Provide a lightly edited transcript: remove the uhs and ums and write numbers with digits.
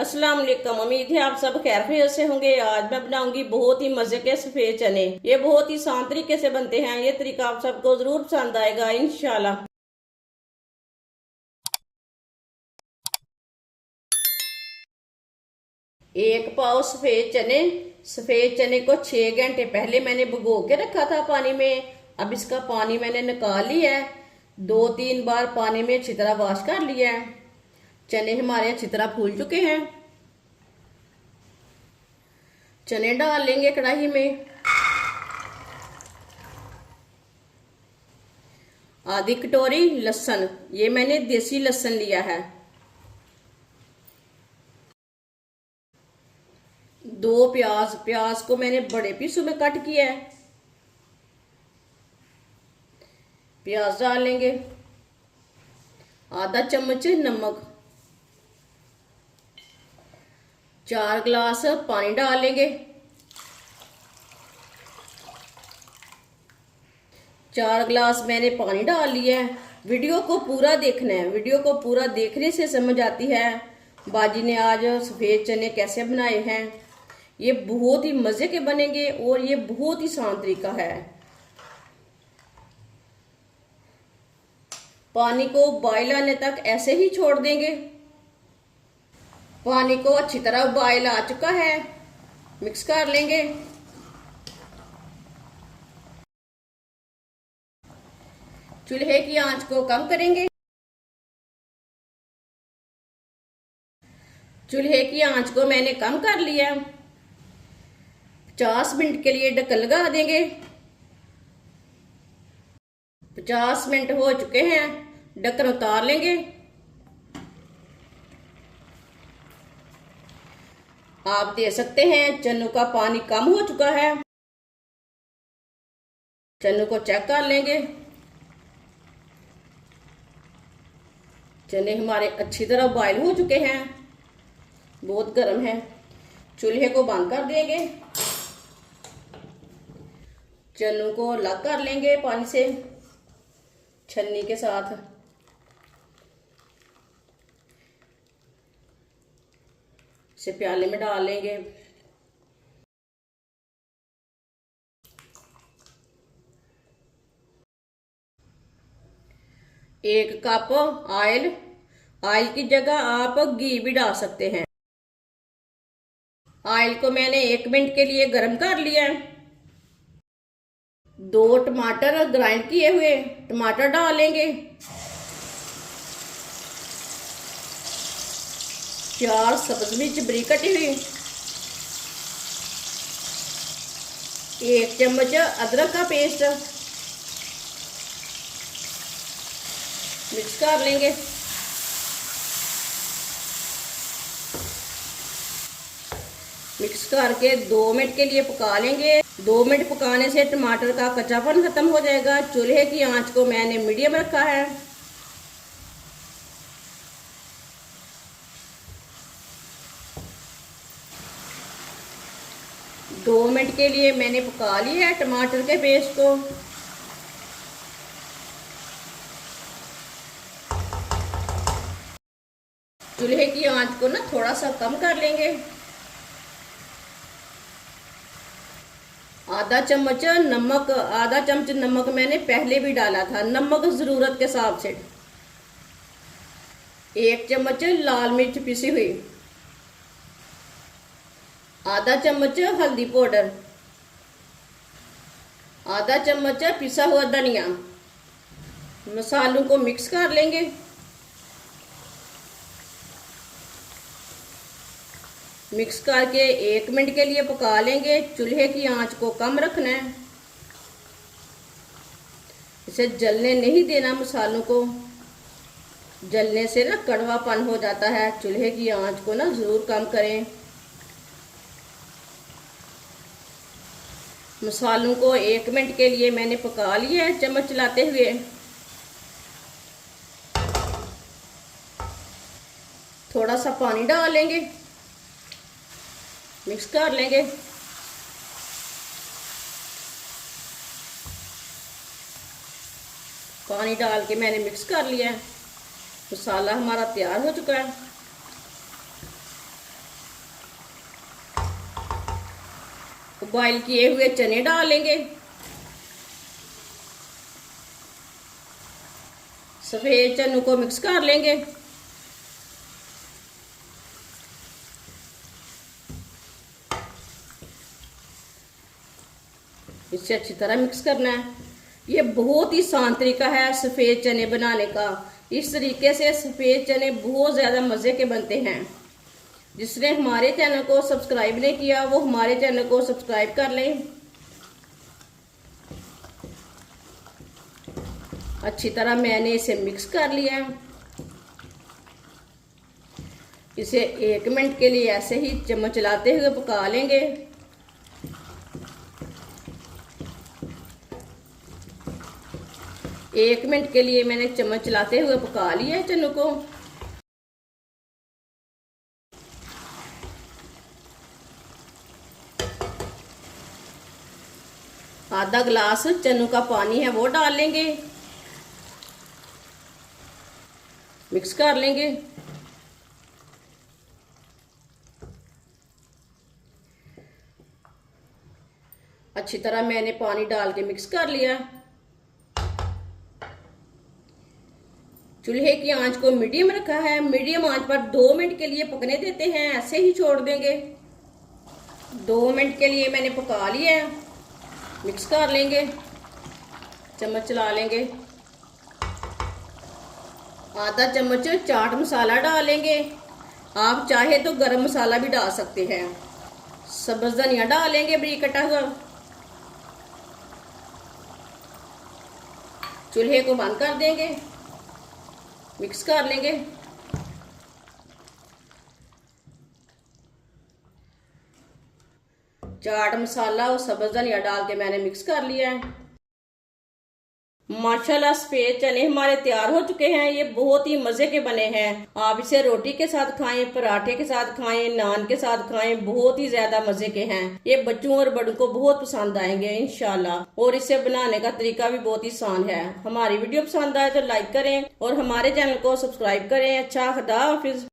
अस्सलाम वालेकुम। उम्मीद है आप सब खैरियत से होंगे। आज मैं बनाऊंगी बहुत ही मजे के सफेद चने। ये बहुत ही आसान तरीके से बनते हैं। ये तरीका आप सबको जरूर पसंद आएगा इंशाल्लाह। एक पाव सफेद चने। सफेद चने को 6 घंटे पहले मैंने भिगो के रखा था पानी में। अब इसका पानी मैंने निकाल लिया है। 2-3 बार पानी में अच्छी तरह वॉश कर लिया है। चने हमारे अच्छी तरह फूल चुके हैं। चने डाल लेंगे कढ़ाई में। आधी कटोरी लहसुन, ये मैंने देसी लहसुन लिया है। 2 प्याज, प्याज को मैंने बड़े पीसों में कट किया है। प्याज डाल लेंगे। आधा चम्मच नमक। 4 गिलास पानी डाल लेंगे। 4 गिलास मैंने पानी डाल लिया है। वीडियो को पूरा देखना है। वीडियो को पूरा देखने से समझ आती है बाजी ने आज सफेद चने कैसे बनाए हैं। ये बहुत ही मजे के बनेंगे और ये बहुत ही आसान तरीका है। पानी को बॉयल आने तक ऐसे ही छोड़ देंगे। पानी को अच्छी तरह बॉयल आ चुका है। मिक्स कर लेंगे। चूल्हे की आंच को कम करेंगे। चूल्हे की आंच को मैंने कम कर लिया। 50 मिनट के लिए ढक्कन लगा देंगे। 50 मिनट हो चुके हैं। ढक्कन उतार लेंगे। आप देख सकते हैं चनों का पानी कम हो चुका है। चनों को चेक कर लेंगे। चने हमारे अच्छी तरह बॉयल हो चुके हैं। बहुत गर्म है। चूल्हे को बंद कर देंगे। चनों को अलग कर लेंगे पानी से छन्नी के साथ। इसे प्याले में डाल लेंगे। एक कप ऑयल। ऑयल की जगह आप घी भी डाल सकते हैं। ऑयल को मैंने 1 मिनट के लिए गर्म कर लिया है। 2 टमाटर ग्राइंड किए हुए टमाटर डाल लेंगे। 4 सब्ज मिर्च बारीक कटी हुई। 1 चम्मच अदरक का पेस्ट। मिक्स कर लेंगे। मिक्स करके 2 मिनट के लिए पका लेंगे। 2 मिनट पकाने से टमाटर का कच्चापन खत्म हो जाएगा। चूल्हे की आंच को मैंने मीडियम रखा है। दो मिनट के लिए मैंने पका लिया है टमाटर के पेस्ट को। चूल्हे की आंच को ना थोड़ा सा कम कर लेंगे। आधा चम्मच नमक मैंने पहले भी डाला था। नमक जरूरत के हिसाब से। 1 चम्मच लाल मिर्च पिसी हुई। आधा चम्मच हल्दी पाउडर। आधा चम्मच पिसा हुआ धनिया। मसालों को मिक्स कर लेंगे। मिक्स करके 1 मिनट के लिए पका लेंगे। चूल्हे की आंच को कम रखना है। इसे जलने नहीं देना। मसालों को जलने से ना कड़वापन हो जाता है। चूल्हे की आंच को ना जरूर कम करें। मसालों को 1 मिनट के लिए मैंने पका लिया है चम्मच चलाते हुए। थोड़ा सा पानी डाल लेंगे। मिक्स कर लेंगे। पानी डाल के मैंने मिक्स कर लिया है। मसाला हमारा तैयार हो चुका है। बॉईल किए हुए चने डालेंगे। सफेद चनों को मिक्स कर लेंगे। इसे अच्छी तरह मिक्स करना है। ये बहुत ही आसान तरीका है सफेद चने बनाने का। इस तरीके से सफेद चने बहुत ज्यादा मजे के बनते हैं। जिसने हमारे चैनल को सब्सक्राइब नहीं किया वो हमारे चैनल को सब्सक्राइब कर लें। अच्छी तरह मैंने इसे मिक्स कर लिया है। इसे 1 मिनट के लिए ऐसे ही चम्मच चलाते हुए पका लेंगे। एक मिनट के लिए मैंने चम्मच चलाते हुए पका लिया है चनों को। आधा गिलास चनों का पानी है वो डाल लेंगे, मिक्स कर लेंगे। अच्छी तरह मैंने पानी डाल के मिक्स कर लिया। चूल्हे की आंच को मीडियम रखा है। मीडियम आंच पर 2 मिनट के लिए पकने देते हैं, ऐसे ही छोड़ देंगे। 2 मिनट के लिए मैंने पका लिया है। मिक्स कर लेंगे, चम्मच चला लेंगे। आधा चम्मच चाट मसाला डालेंगे। आप चाहे तो गरम मसाला भी डाल सकते हैं। सब्ज धनिया डालेंगे बारीक कटा हुआ। चूल्हे को बंद कर देंगे, मिक्स कर लेंगे। चाट मसाला और सब्ज धनिया डाल के मैंने मिक्स कर लिया है। माशाल्लाह सफेद चने हमारे तैयार हो चुके हैं। ये बहुत ही मजे के बने हैं। आप इसे रोटी के साथ खाएं, पराठे के साथ खाएं, नान के साथ खाएं, बहुत ही ज्यादा मजे के हैं। ये बच्चों और बड़ों को बहुत पसंद आएंगे इंशाल्लाह। और इसे बनाने का तरीका भी बहुत ही आसान है। हमारी वीडियो पसंद आए तो लाइक करें और हमारे चैनल को सब्सक्राइब करें। अच्छा, खुदा हाफिज।